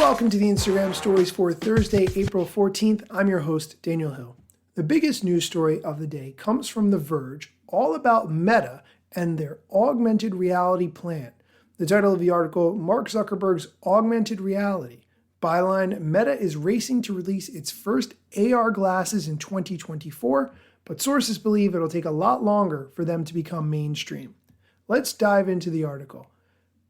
welcome to the Instagram stories for Thursday, April 14th. I'm your host, Daniel Hill. The biggest news story of the day comes from The Verge, all about Meta and their augmented reality plan. The title of the article, Mark Zuckerberg's Augmented Reality. Byline, Meta is racing to release its first AR glasses in 2024, but sources believe it'll take a lot longer for them to become mainstream. Let's dive into the article.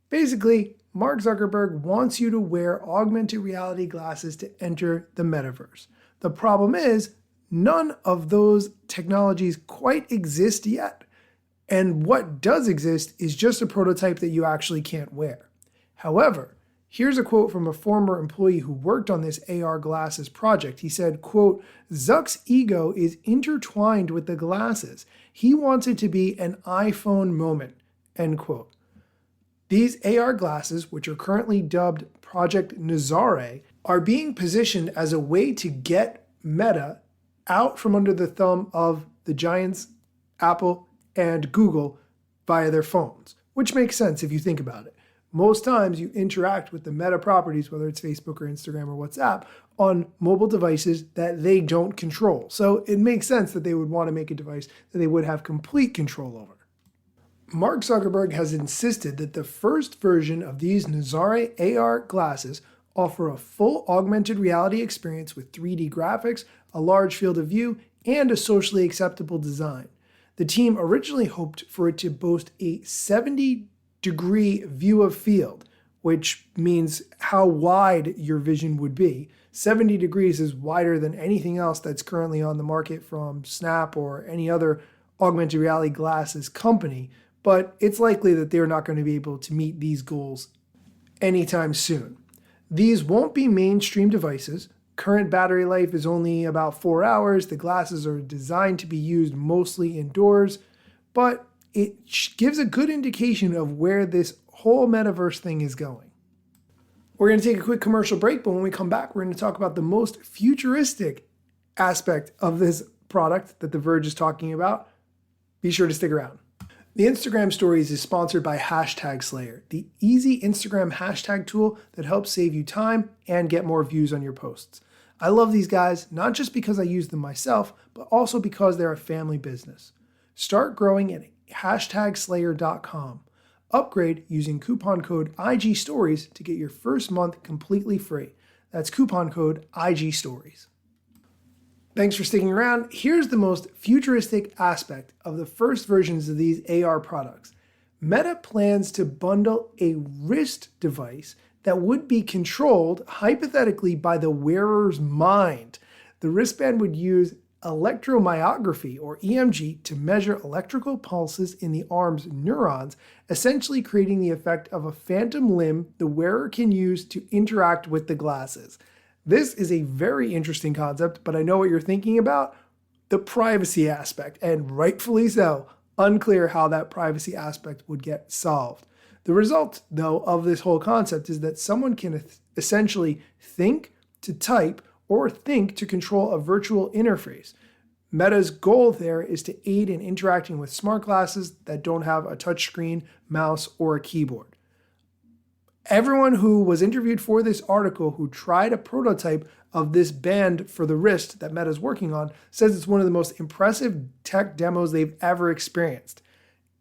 Basically, Mark Zuckerberg wants you to wear augmented reality glasses to enter the metaverse. The problem is, none of those technologies quite exist yet. And what does exist is just a prototype that you actually can't wear. However, here's a quote from a former employee who worked on this AR glasses project. He said, quote, "Zuck's ego is intertwined with the glasses. He wants it to be an iPhone moment," end quote. These AR glasses, which are currently dubbed Project Nazare, are being positioned as a way to get Meta out from under the thumb of the giants, Apple and Google, via their phones, which makes sense if you think about it. Most times you interact with the Meta properties, whether it's Facebook or Instagram or WhatsApp, on mobile devices that they don't control. So it makes sense that they would want to make a device that they would have complete control over. Mark Zuckerberg has insisted that the first version of these Nazare AR glasses offer a full augmented reality experience with 3D graphics, a large field of view, and a socially acceptable design. The team originally hoped for it to boast a 70-degree view of field, which means how wide your vision would be. 70 degrees is wider than anything else that's currently on the market from Snap or any other augmented reality glasses company, but it's likely that they're not going to be able to meet these goals anytime soon. These won't be mainstream devices. Current battery life is only about 4 hours. The glasses are designed to be used mostly indoors, but it gives a good indication of where this whole metaverse thing is going. We're going to take a quick commercial break, but when we come back, we're going to talk about the most futuristic aspect of this product that The Verge is talking about. Be sure to stick around. The Instagram Stories is sponsored by #Slayer, the easy Instagram hashtag tool that helps save you time and get more views on your posts. I love these guys, not just because I use them myself, but also because they're a family business. Start growing at #Slayer.com. Upgrade using coupon code IGStories to get your first month completely free. That's coupon code IGStories. Thanks for sticking around. Here's the most futuristic aspect of the first versions of these AR products. Meta plans to bundle a wrist device that would be controlled, hypothetically, by the wearer's mind. The wristband would use electromyography, or EMG, to measure electrical pulses in the arm's neurons, essentially creating the effect of a phantom limb the wearer can use to interact with the glasses. This is a very interesting concept, but I know what you're thinking about, the privacy aspect, and rightfully so. Unclear how that privacy aspect would get solved. The result, though, of this whole concept is that someone can essentially think to type or think to control a virtual interface. Meta's goal there is to aid in interacting with smart glasses that don't have a touchscreen, mouse, or a keyboard. Everyone who was interviewed for this article who tried a prototype of this band for the wrist that Meta's working on says it's one of the most impressive tech demos they've ever experienced.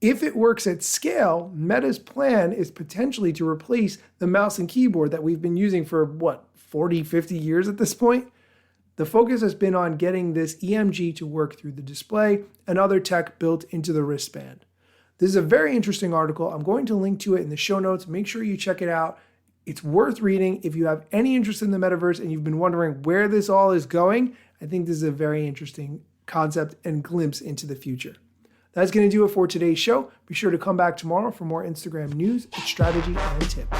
If it works at scale, Meta's plan is potentially to replace the mouse and keyboard that we've been using for, 40, 50 years at this point? The focus has been on getting this EMG to work through the display and other tech built into the wristband. This is a very interesting article. I'm going to link to it in the show notes. Make sure you check it out. It's worth reading. If you have any interest in the metaverse and you've been wondering where this all is going, I think this is a very interesting concept and glimpse into the future. That's going to do it for today's show. Be sure to come back tomorrow for more Instagram news, strategy, and tips.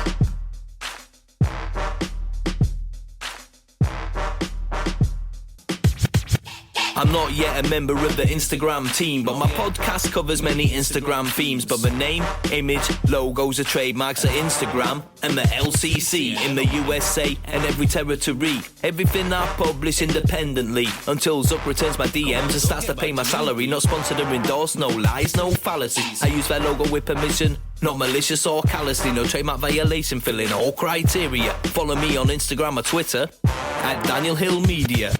I'm not yet a member of the Instagram team, but my podcast covers many Instagram themes. But the name, image, logos are trademarks at Instagram and the LCC in the USA and every territory. Everything I publish independently until Zuck returns my DMs and starts to pay my salary. Not sponsored or endorsed, no lies, no fallacies. I use their logo with permission, not malicious or callously. No trademark violation, filling all criteria. Follow me on Instagram or Twitter at Daniel Hill Media.